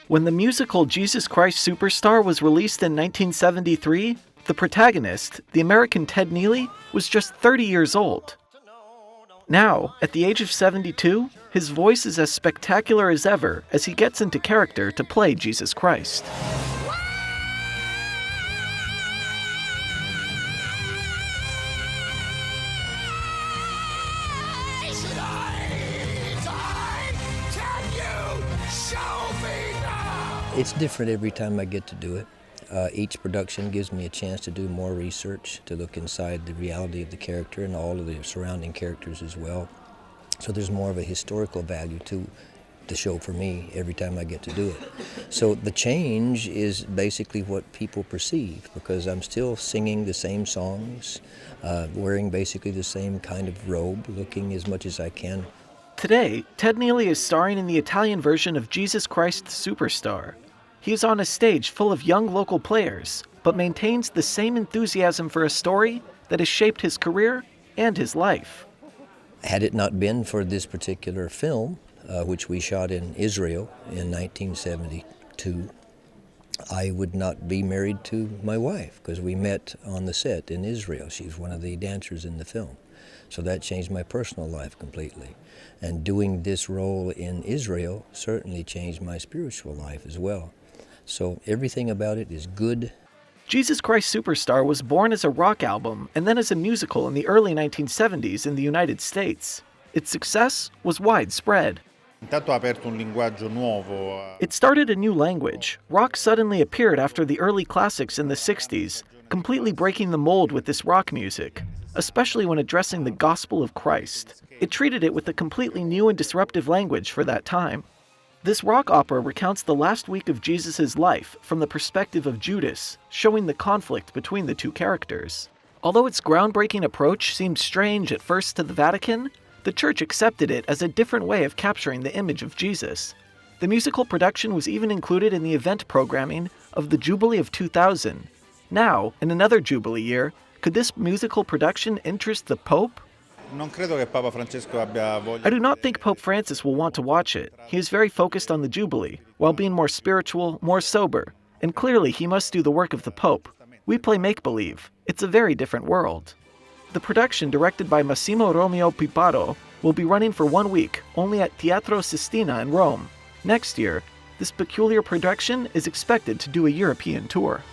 When the musical Jesus Christ Superstar was released in 1973, the protagonist, the American Ted Neeley, was just 30 years old. Now, at the age of 72, his voice is as spectacular as ever as he gets into character to play Jesus Christ. It's different every time I get to do it. Each production gives me a chance to do more research, to look inside the reality of the character and all of the surrounding characters as well. So there's more of a historical value to the show for me every time I get to do it. So the change is basically what people perceive, because I'm still singing the same songs, wearing basically the same kind of robe, looking as much as I can. Today, Ted Neeley is starring in the Italian version of Jesus Christ Superstar. He is on a stage full of young local players, but maintains the same enthusiasm for a story that has shaped his career and his life. Had it not been for this particular film, which we shot in Israel in 1972, I would not be married to my wife, because we met on the set in Israel. She's one of the dancers in the film. So that changed my personal life completely. And doing this role in Israel certainly changed my spiritual life as well. So everything about it is good. Jesus Christ Superstar was born as a rock album and then as a musical in the early 1970s in the United States. Its success was widespread. It started a new language. Rock suddenly appeared after the early classics in the 60s, completely breaking the mold with this rock music, especially when addressing the gospel of Christ. It treated it with a completely new and disruptive language for that time. This rock opera recounts the last week of Jesus' life from the perspective of Judas, showing the conflict between the two characters. Although its groundbreaking approach seemed strange at first to the Vatican, the Church accepted it as a different way of capturing the image of Jesus. The musical production was even included in the event programming of the Jubilee of 2000. Now, in another Jubilee year, could this musical production interest the Pope? I do not think Pope Francis will want to watch it. He is very focused on the Jubilee, while being more spiritual, more sober, and clearly he must do the work of the Pope. We play make-believe. It's a very different world. The production, directed by Massimo Romeo Piparo, will be running for 1 week, only at Teatro Sistina in Rome. Next year, this peculiar production is expected to do a European tour.